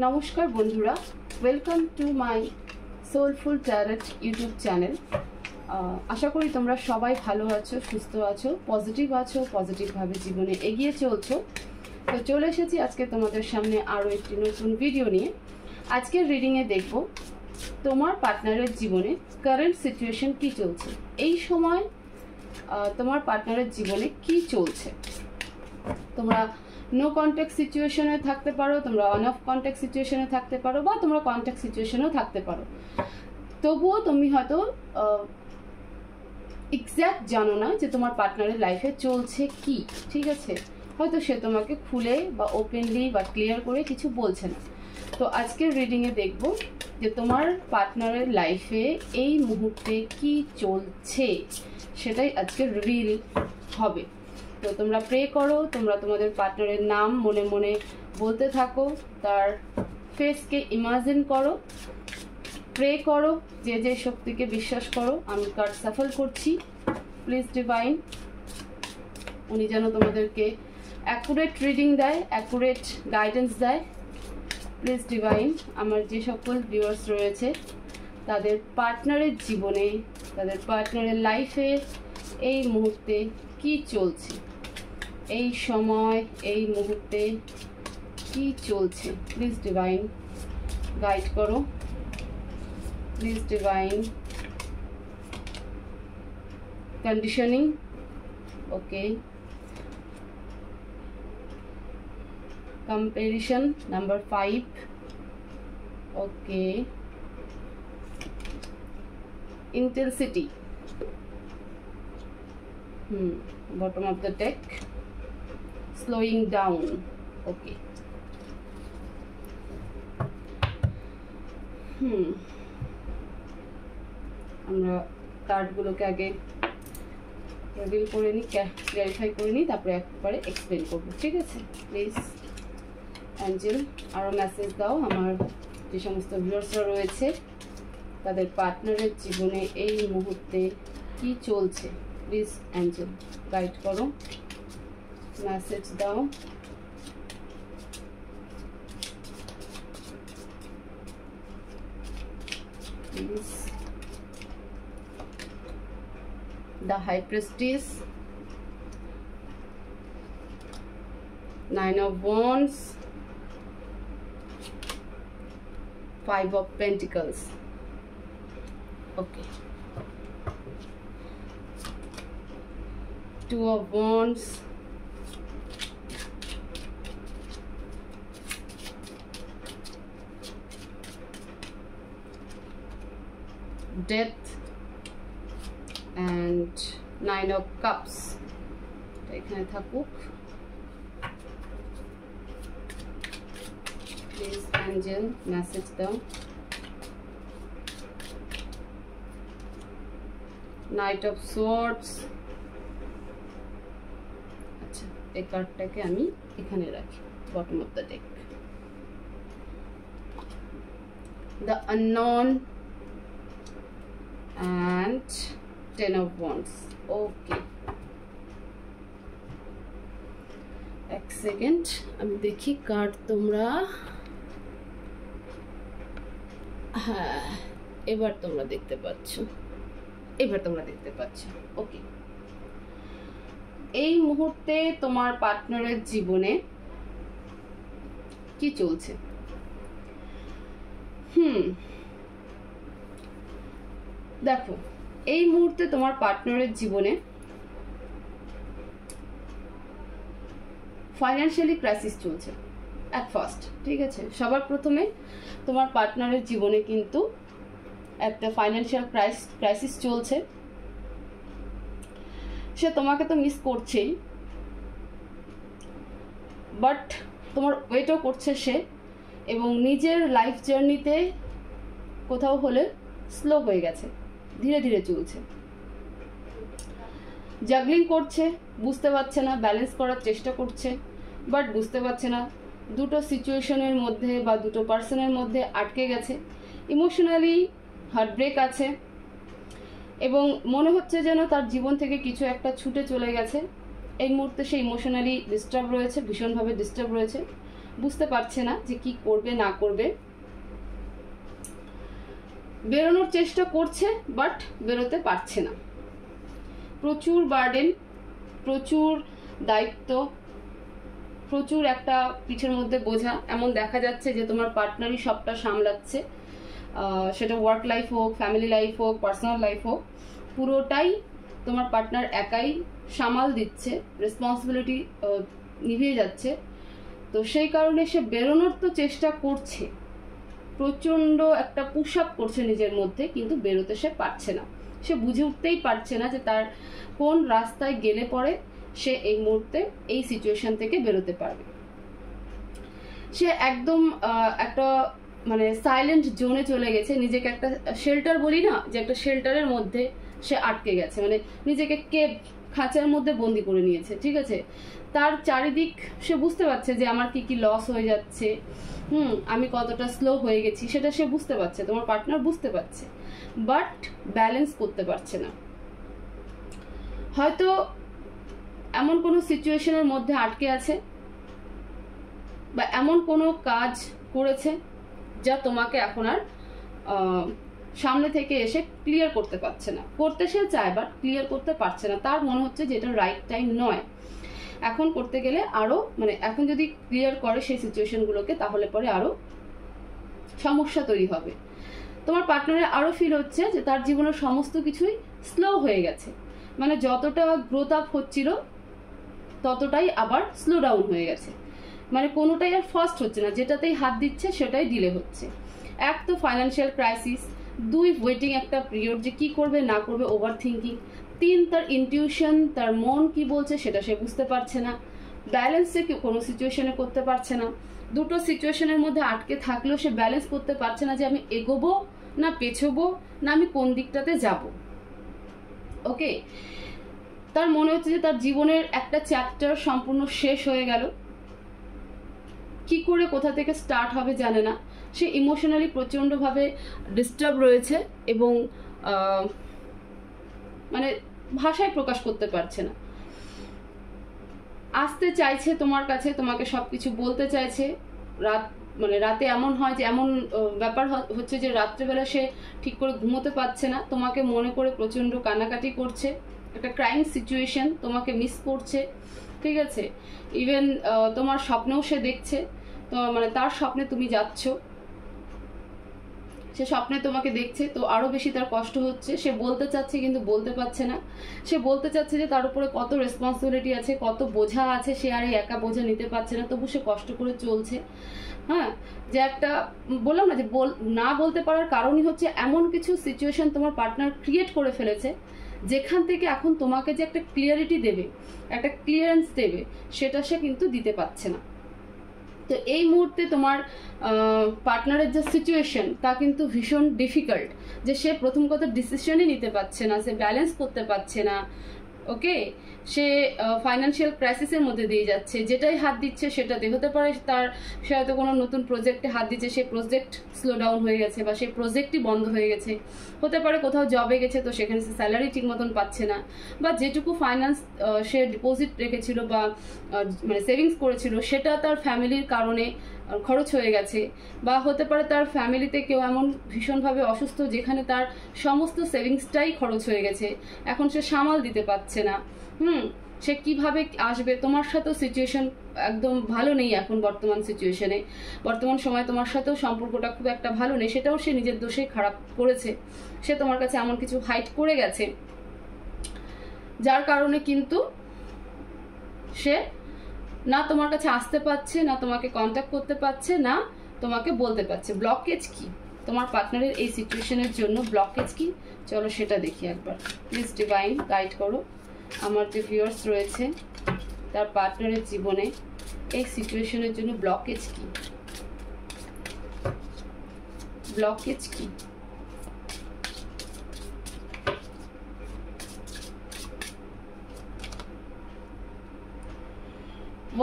নমস্কার বন্ধুরা, welcome to my soulful tarot YouTube channel. আশা করি তোমরা সবাই ভালো আছো, সুস্থ আছো, পজিটিভভাবে জীবনে এগিয়ে চলছো। তো চলে এসেছি আজকে তোমাদের সামনে আরও একটি নতুন ভিডিও নিয়ে। আজকের রিডিংয়ে দেখব তোমার পার্টনারের জীবনে কারেন্ট সিচুয়েশন কি চলছে, এই সময় তোমার পার্টনারের জীবনে কি চলছে। তোমরা নো কন্ট্যাক্ট সিচুয়েশনে থাকতে পারো, তোমরা অন অফ কন্ট্যাক্ট সিচুয়েশনে থাকতে পারো, বা তোমরা কন্ট্যাক্ট সিচুয়েশনেও থাকতে পারো। তবুও তুমি হয়তো এক্স্যাক্ট জানো না যে তোমার পার্টনারের লাইফে চলছে কি, ঠিক আছে? হয়তো সে তোমাকে খুলে বা ওপেনলি বা ক্লিয়ার করে কিছু বলছে না। তো আজকের রিডিংয়ে দেখব যে তোমার পার্টনারের লাইফে এই মুহূর্তে কি চলছে, সেটাই আজকে রিভিল হবে। তো তোমরা প্রে করো, তোমরা তোমাদের পার্টনারের নাম মনে মনে বলতে থাকো, তার ফেসকে ইমাজিন করো, প্রে করো, যে যে শক্তিকে বিশ্বাস করো। আমি কার্ড সাফল করছি। প্লিজ ডিভাইন, উনি যেন তোমাদেরকে অ্যাকুরেট রিডিং দেয়, অ্যাকুরেট গাইডেন্স দেয়। প্লিজ ডিভাইন, আমার যে সকল ভিউয়ার্স রয়েছে তাদের পার্টনারের জীবনে, তাদের পার্টনারের লাইফে এই মুহূর্তে কি চলছে, এই সময় এই মুহূর্তে কি চলছে, প্লিজ ডিভাইন গাইড করো। Please divine conditioning, okay, comparison number 5, okay, intensity, bottom of the deck, slowing down, okay, আমরা কার্ডগুলোকে আগে রিভিল করে নিই, ক্ল্যারিফাই করে নিই, তারপরে একবারে এক্সপ্লেন করবো, ঠিক আছে? প্লিজ অ্যাঞ্জেল আরও মেসেজ দাও আমার যে সমস্ত ভিউয়ার্সরা রয়েছে তাদের পার্টনারের জীবনে এই মুহূর্তে কি চলছে। প্লিজ অ্যাঞ্জেল গাইড করো, মেসেজ দাও। Please the High Priestess, 9 of Wands, 5 of Pentacles, okay, 2 of Wands, Death, and 9 of Cups. এখানে থাকুক। প্লিজ অ্যাঞ্জেল মেসেজ দাও। নাইট অফ সোর্ডস, আচ্ছা এই কার্ডটাকে আমি এখানে রাখি, bottom of the deck. The unknown and 10 of Wands, okay, এক second আমি দেখি কার্ড তোমরা, হ্যাঁ এবার তোমরা দেখতে পাচ্ছ, ওকে। এই মুহূর্তে তোমার পার্টনারের জীবনে কি চলছে? দেখো, এই মুহূর্তে তোমার পার্টনারের জীবনে ফাইন্যান্সিয়ালি ক্রাইসিস চলছে অ্যাট ফার্স্ট, ঠিক আছে? সবার প্রথমে তোমার পার্টনারের জীবনে কিন্তু একটা ফাইন্যান্সিয়াল ক্রাইসিস চলছে। সে তোমাকে তো মিস করছেই, বাট তোমার ওয়েটও করছে সে, এবং নিজের লাইফ জার্নিতে কোথাও হলে স্লো হয়ে গেছে, ধীরে ধীরে চলছে, জাগলিং করছে, বুঝতে পারছে না, ব্যালেন্স করার চেষ্টা করছে, বাট বুঝতে পারছে না। দুটো সিচুয়েশনের মধ্যে বা দুটো পার্সনের মধ্যে আটকে গেছে, ইমোশনালি হার্টব্রেক আছে, এবং মনে হচ্ছে যেন তার জীবন থেকে কিছু একটা ছুটে চলে গেছে। এই মুহূর্তে সে ইমোশনালি ডিস্টার্ব রয়েছে, ভীষণভাবে ডিস্টার্ব রয়েছে। বুঝতে পারছে না যে কি করবে না করবে। বেরোনোর চেষ্টা করছে বাট বেরোতে পারছে না। প্রচুর বার্ডেন, প্রচুর দায়িত্ব, প্রচুর একটা পিঠের মধ্যে বোঝা। এমন দেখা যাচ্ছে যে তোমার পার্টনারই সবটা সামলাচ্ছে, সেটা ওয়ার্ক লাইফ হোক, ফ্যামিলি লাইফ হোক, পার্সোনাল লাইফ হোক, পুরোটাই তোমার পার্টনার একাই সামাল দিচ্ছে, রেসপন্সিবিলিটি নিভিয়ে যাচ্ছে। তো সেই কারণে সে বেরোনোর তো চেষ্টা করছে, প্রচণ্ড একটা পুশ আপ করছে নিজের মধ্যে, কিন্তু বেরোতে সে পারছে না। সে বুঝে উঠতেই পারছে না যে তার কোন রাস্তায় গেলে পরে সে এই মুহূর্তে এই সিচুয়েশন থেকে বেরোতে পারবে। সে একদম একটা মানে সাইলেন্ট জোনে চলে গেছে, নিজেকে একটা শেল্টার বলি না, যে একটা শেল্টারের মধ্যে সে আটকে গেছে, মানে নিজেকে কেপ খাঁচার মধ্যে বন্দি করে নিয়েছে। ঠিক আছে, তার চারিদিক সে বুঝতে পারছে যে আমার কি কি লস হয়ে যাচ্ছে, আমি কতটা স্লো হয়ে গেছি সেটা সে বুঝতে পারছে, তোমার পার্টনার বুঝতে পারছে, বাট ব্যালেন্স করতে পারছে না। হয়তো এমন কোনো সিচুয়েশনের মধ্যে আটকে আছে বা এমন কোনো কাজ করেছে যা তোমাকে এখন আর সামনে থেকে এসে ক্লিয়ার করতে পারছে না। করতে সে চায় বাট ক্লিয়ার করতে পারছে না, তার মনে হচ্ছে যে এটা রাইট টাইম নয়। এখন করতে গেলে আরো মানে এখন যদি ক্লিয়ার করে সেই সিচুয়েশনগুলোকে, তাহলে পরে আরো সমস্যা তৈরি হবে। তোমার পার্টনারের আরো ফিল হচ্ছে যে তার জীবনের সমস্ত কিছুই স্লো হয়ে গেছে, মানে যতটা গ্রোথ আপ হচ্ছিল ততটাই আবার স্লো ডাউন হয়ে গেছে, মানে কোনোটাই আর ফাস্ট হচ্ছে না, যেটাতেই হাত দিচ্ছে সেটাই ডিলে হচ্ছে। এক তো ফাইন্যান্সিয়াল ক্রাইসিস, দুই ওয়েটিং একটা পিরিয়ড, যে কি করবে না করবে, ওভার থিঙ্কিং, তিন তার ইনটিউশন, তার মন কি বলছে সেটা সে বুঝতে পারছে না, ব্যালেন্স সে কোনো সিচুয়েশনে করতে পারছে না। দুটো সিচুয়েশনের মধ্যে আটকে থাকলেও সে ব্যালেন্স করতে পারছে না যে আমি এগোবো না পেছোবো, না আমি কোন দিকটাতে যাব। ওকে, তার মনে হচ্ছে যে তার জীবনের একটা চ্যাপ্টার সম্পূর্ণ শেষ হয়ে গেল, কি করে কোথা থেকে স্টার্ট হবে জানে না। সে ইমোশনালি প্রচণ্ডভাবে ডিস্টার্ব রয়েছে এবং মানে ভাষায় প্রকাশ করতে পারছে না। আসতে চাইছে তোমার কাছে, তোমাকে সবকিছু বলতে চাইছে। মানে রাতে এমন হয় যে এমন ব্যাপার হচ্ছে যে রাত্রেবেলা সে ঠিক করে ঘুমোতে পারছে না, তোমাকে মনে করে প্রচণ্ড কান্নাকাটি করছে, একটা ক্রাইম সিচুয়েশন, তোমাকে মিস করছে। ঠিক আছে, ইভেন তোমার স্বপ্নেও সে দেখছে, তো মানে তার স্বপ্নে তুমি যাচ্ছ, সে স্বপ্নে তোমাকে দেখছে, তো আরো বেশি তার কষ্ট হচ্ছে। সে বলতে চাচ্ছে কিন্তু বলতে পারছে না। সে বলতে চাচ্ছে যে তার উপরে কত রেসপন্সিবিলিটি আছে, কত বোঝা আছে, সে আর একা বোঝা নিতে পারছে না, তবু সে কষ্ট করে চলছে। হ্যাঁ, যে একটা বললাম না যে না বলতে পারার কারণই হচ্ছে এমন কিছু সিচুয়েশন তোমার পার্টনার ক্রিয়েট করে ফেলেছে, যেখান থেকে এখন তোমাকে যে একটা ক্লিয়ারিটি দেবে, একটা ক্লিয়ারেন্স দেবে, সেটা সে কিন্তু দিতে পারছে না। তো এই মুহূর্তে তোমার পার্টনারের যে সিচুয়েশন তা কিন্তু ভীষণ ডিফিকাল্ট, যে সে প্রথম কথা ডিসিশনই নিতে পারছে না, সে ব্যালেন্স করতে পারছে না। ওকে, সে ফাইন্যান্সিয়াল ক্রাইসিসের মধ্যে দিয়ে যাচ্ছে, যেটাই হাত দিচ্ছে সেটাতে হতে পারে সে হয়তো কোনো নতুন প্রজেক্টে হাত দিচ্ছে, সেই প্রজেক্ট স্লো ডাউন হয়ে গেছে বা সেই প্রজেক্টই বন্ধ হয়ে গেছে। হতে পারে কোথাও জবে গেছে, তো সেখানে সে স্যালারি ঠিক মতন পাচ্ছে না, বা যেটুকু ফাইন্যান্স সে ডিপোজিট রেখেছিল বা মানে সেভিংস করেছিল সেটা তার ফ্যামিলির কারণে খরচ হয়ে গেছে, বা হতে পারে তার ফ্যামিলিতে কেউ এমন ভীষণভাবে অসুস্থ যেখানে তার সমস্ত সেভিংসটাই খরচ হয়ে গেছে, এখন সে সামাল দিতে পারছে না। সে কিভাবে আসবে? তোমার সাথেও সিচুয়েশন একদম ভালো নেই এখন, বর্তমান সময় তোমার সাথেও সম্পর্কটা খুব একটা ভালো নেই, সেটাও সে নিজের দোষে খারাপ করেছে। সে তোমার কাছে এমন কিছু হাইড করে গেছে যার কারণে কিন্তু সে না তোমার কাছে আসতে পারছে, না তোমাকে কন্ট্যাক্ট করতে পারছে, না তোমাকে বলতে পারছে। ব্লকেজ কি তোমার পার্টনারের এই সিচুয়েশনের জন্য? ব্লকেজ কি, চলো সেটা দেখি একবার। প্লিজ ডিভাইন গাইড করো আমার যে ভিউয়ার্স রয়েছে, তার পার্টনারের জীবনে এই সিচুয়েশনের জন্য ব্লকেজ কি, ব্লকেজ কি?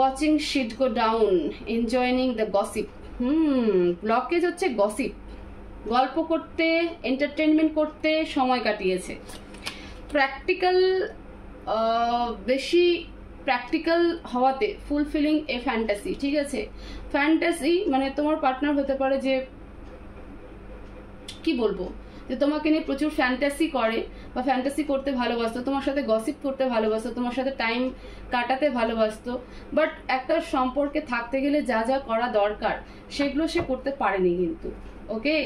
Watching shit go down, enjoying the gossip. Blockage হচ্ছে গসিপ, গল্প করতে, এন্টারটেনমেন্ট করতে সময় কাটিয়েছে। প্র্যাকটিক্যাল, বেশি প্র্যাকটিক্যাল হওয়াতে ফুলফিলিং এ ফ্যান্টাসি। ঠিক আছে, ফ্যান্টাসি মানে তোমার পার্টনার হতে পারে যে কি বলবো, যে তোমাকে নিয়ে প্রচুর ফ্যান্টাসি করে বা ফ্যান্টাসি করতে ভালোবাসতো, তোমার সাথে গসিপ করতে ভালোবাসতো, তোমার সাথে টাইম কাটাতে ভালোবাসতো, বাট একটা সম্পর্কে থাকতে গেলে যা যা করা দরকার সেগুলো সে করতে পারেনি কিন্তু। ওকে,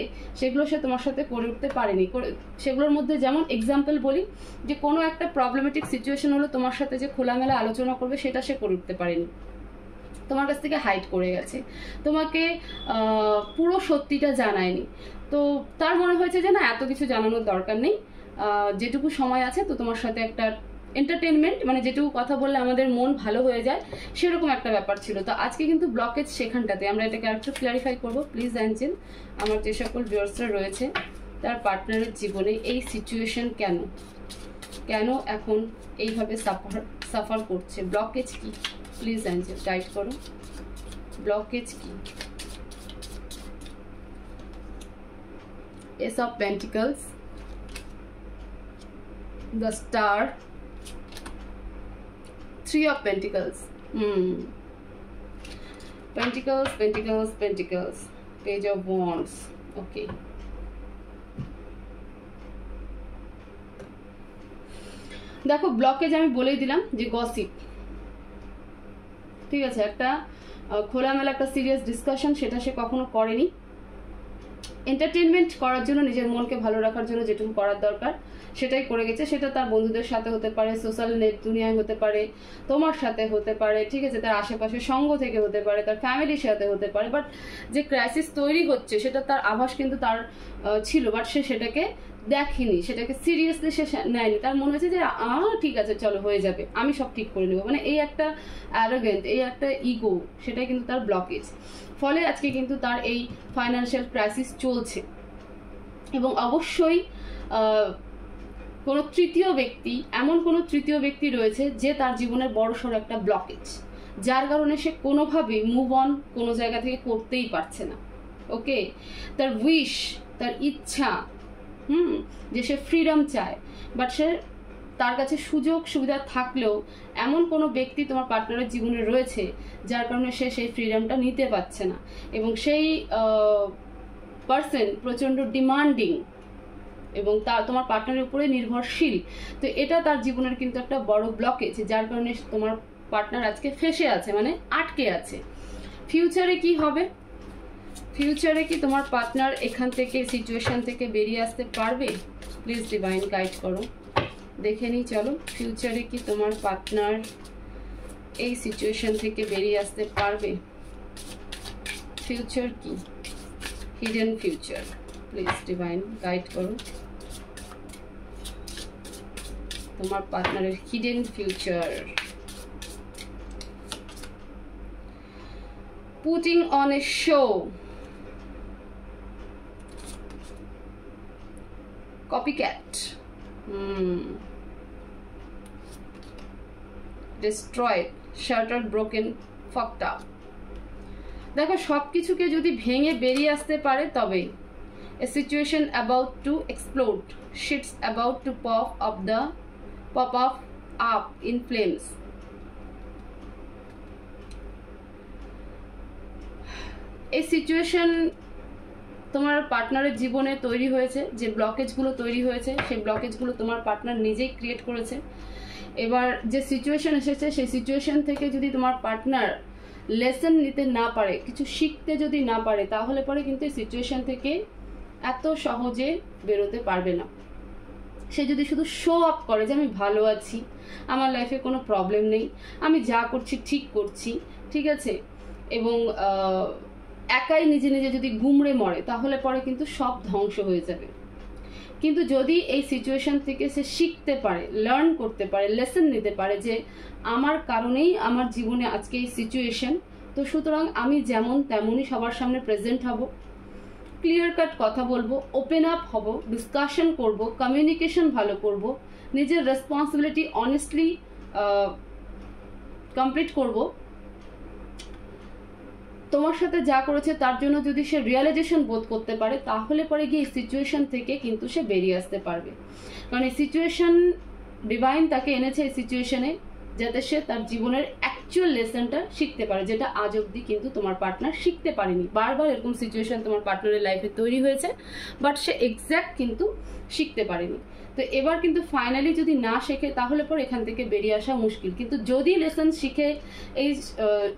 সেগুলো সে তোমার সাথে করে উঠতে পারেনি। সেগুলোর মধ্যে যেমন এক্সাম্পল বলি, যে কোনো একটা প্রবলেমেটিক সিচুয়েশন হলো তোমার সাথে যে খোলামেলা আলোচনা করবে সেটা সে করে উঠতে পারেনি, তোমার কাছ থেকে হাইড করে গেছে, তোমাকে পুরো সত্যিটা জানায়নি। তো তার মনে হয়েছে যে না, এত কিছু জানানোর দরকার নেই, যেটুকু সময় আছে তো তোমার সাথে একটা এন্টারটেনমেন্ট, মানে যেটুকু কথা বললে আমাদের মন ভালো হয়ে যায় সেরকম একটা ব্যাপার ছিল। তো আজকে কিন্তু ব্লকেজ সেখানটাতে, আমরা এটাকে আরেকটু ক্লারিফাই করবো। প্লিজ অ্যাঞ্জেল, আমার যে সকল ভিউয়ার্সরা রয়েছে তার পার্টনারের জীবনে এই সিচুয়েশন কেন কেন এখন এইভাবে সাফার করছে, ব্লকেজ কি? প্লিজ অ্যাঞ্জেল গাইড করো, ব্লকেজ কি? Ace of Pentacles, the Star, Three of Pentacles, Pentacles, Pentacles, Pentacles, Page of Wands. Okay, দেখো ব্লকেজ আমি বলেই দিলাম যে গসিপ, ঠিক আছে, একটা খোলামেলা একটা সিরিয়াস ডিসকাশন সেটা সে কখনো করেনি। এন্টারটেনমেন্ট করার জন্য, নিজের মনকে ভালো রাখার জন্য যেটুকু করার দরকার সেটাই করে গেছে। সেটা তার বন্ধুদের সাথে হতে পারে, সোশ্যাল নেট দুনিয়ায় হতে পারে, তোমার সাথে হতে পারে, ঠিক আছে, তার আশেপাশে সঙ্গ থেকে হতে পারে, তার ফ্যামিলির সাথে হতে পারে। বাট যে ক্রাইসিস তৈরি হচ্ছে সেটা তার আভাস কিন্তু তার ছিল, বাট সে সেটাকে দেখেনি, সেটাকে সিরিয়াসলি সে নেয়নি। তার মনে হয়েছে যে ঠিক আছে চলো হয়ে যাবে, আমি সব ঠিক করে নেবো, মানে এই একটা অ্যারোগেন্ট, এই একটা ইগো, সেটাই কিন্তু তার ব্লকেজ। ফলে আজকে কিন্তু তার এই ফাইন্যান্সিয়াল ক্রাইসিস চলছে। এবং অবশ্যই কোনো তৃতীয় ব্যক্তি, এমন কোনো তৃতীয় ব্যক্তি রয়েছে যে তার জীবনের বড়সড় একটা ব্লকেজ, যার কারণে সে কোনোভাবেই মুভ অন কোনো জায়গা থেকে করতেই পারছে না। ওকে, তার উইশ, তার ইচ্ছা যে সে ফ্রিডম চায়, বাট সে তার কাছে সুযোগ সুবিধা থাকলেও এমন কোনো ব্যক্তি তোমার পার্টনারের জীবনে রয়েছে যার কারণে সে সেই ফ্রিডমটা নিতে পারছে না, এবং সেই পার্সন প্রচণ্ড ডিমান্ডিং এবং তোমার পার্টনারের উপরে নির্ভরশীল। তো এটা তার জীবনের কিন্তু একটা বড় ব্লকেজ, যার কারণে তোমার পার্টনার আজকে ফেসে আছে, মানে আটকে আছে। ফিউচারে কি হবে? ফিউচারে কি তোমার পার্টনার এখান থেকে, সিচুয়েশন থেকে বেরিয়ে আসতে পারবে? প্লিজ ডিভাইন গাইড করো, দেখে নিই চলো। ফিউচারে কি তোমার পার্টনার এই সিচুয়েশন থেকে বেরিয়ে আসতে পারবে? ফিউচার কি? Hidden future, please divine guide করো তোমার পার্টনারের hidden future. Putting on a show, copycat, destroyed, shattered, broken, fucked up। দেখো সবকিছুকে যদি ভেঙে বেরিয়ে আসতে পারে তবেই। A situation about to explode, shit's about to pop up in flames। এই সিচুয়েশন তোমার পার্টনারের জীবনে তৈরি হয়েছে, যে ব্লকেজগুলো তৈরি হয়েছে সেই ব্লকেজগুলো তোমার পার্টনার নিজেই ক্রিয়েট করেছে। এবার যে সিচুয়েশন এসেছে সেই সিচুয়েশন থেকে যদি তোমার পার্টনার লেসন নিতে না পারে, কিছু শিখতে যদি না পারে, তাহলে পরে কিন্তু এই সিচুয়েশন থেকে এত সহজে বেরোতে পারবে না। সে যদি শুধু শো আপ করে যে আমি ভালো আছি, আমার লাইফে কোনো প্রবলেম নেই, আমি যা করছি ঠিক করছি, ঠিক আছে, এবং একাই নিজে নিজে যদি গুমড়ে মরে, তাহলে পরে কিন্তু সব ধ্বংস হয়ে যাবে। কিন্তু যদি এই সিচুয়েশন থেকে সে শিখতে পারে, লার্ন করতে পারে, লেসন নিতে পারে যে আমার কারণেই আমার জীবনে আজকে এই সিচুয়েশন, তো সুতরাং আমি যেমন তেমনই সবার সামনে প্রেজেন্ট হব, ক্লিয়ার কাট কথা বলবো, ওপেন আপ হব, ডিসকাশন করব, কমিউনিকেশন ভালো করব, নিজের রেসপন্সিবিলিটি অনেস্টলি কমপ্লিট করব, তোমার সাথে যা করেছে তার জন্য যদি সে রিয়েলাইজেশন বোধ করতে পারে, তাহলে পরে গিয়ে এই সিচুয়েশন থেকে কিন্তু সে বেরিয়ে আসতে পারবে। কারণ এই সিচুয়েশন, ডিভাইন তাকে এনেছে এই সিচুয়েশনে যাতে সে তার জীবনের একটা অ্যাকচুয়াল লেসনটা শিখতে পারে, যেটা আজ অব্দি কিন্তু তোমার পার্টনার শিখতে পারেনি। বারবার এরকম সিচুয়েশন তোমার পার্টনারের লাইফে তৈরি হয়েছে, বাট সে এক্স্যাক্ট কিন্তু শিখতে পারেনি। তো এবার কিন্তু ফাইনালি যদি না শেখে তাহলে পর এখান থেকে বেরিয়ে আসা মুশকিল। কিন্তু যদি লেসন শিখে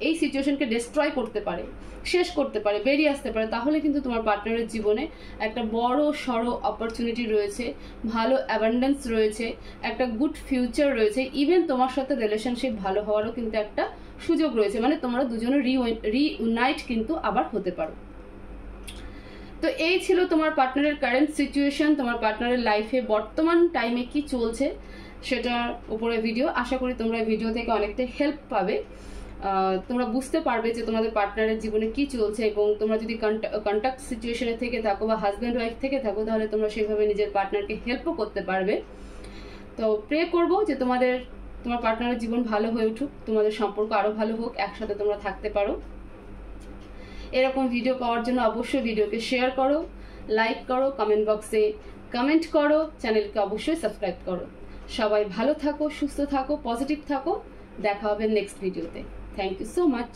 এই সিচুয়েশনকে ডিস্ট্রয় করতে পারে, শেষ করতে পারে, বেরিয়ে আসতে পারে, তাহলে কিন্তু তোমার পার্টনারের জীবনে একটা বড় সড়ো অপরচুনিটি রয়েছে, ভালো অ্যাবান্ডেন্স রয়েছে, একটা গুড ফিউচার রয়েছে, ইভেন তোমার সাথে রিলেশনশিপ ভালো হওয়ারও কিন্তু একটা সুযোগ রয়েছে। মানে তোমরা দুজনে রিউনাইট কিন্তু আবার হতে পারো। তো এই ছিল তোমার পার্টনারের কারেন্ট সিচুয়েশন, তোমার পার্টনারের লাইফে বর্তমান টাইমে কি চলছে সেটার উপরে ভিডিও। আশা করি তোমরা ভিডিও থেকে অনেকটা হেল্প পাবে, তোমরা বুঝতে পারবে যে তোমাদের পার্টনারের জীবনে কি চলছে, এবং তোমরা যদি কন্ট্যাক্ট সিচুয়েশনে থেকে থাকো বা হাজব্যান্ড ওয়াইফ থেকে থাকো, তাহলে তোমরা সেভাবে নিজের পার্টনারকে হেল্পও করতে পারবে। তো প্রে করবো যে তোমার পার্টনারের জীবন ভালো হয়ে উঠুক, তোমাদের সম্পর্ক আরও ভালো হোক, একসাথে তোমরা থাকতে পারো। এরকম ভিডিও পাওয়ার জন্য অবশ্যই ভিডিওকে শেয়ার করো, লাইক করো, কমেন্ট বক্সে কমেন্ট করো, চ্যানেলকে অবশ্যই সাবস্ক্রাইব করো। সবাই ভালো থাকো, সুস্থ থাকো, পজিটিভ থাকো। দেখা হবে নেক্সট ভিডিওতে। Thank you so much.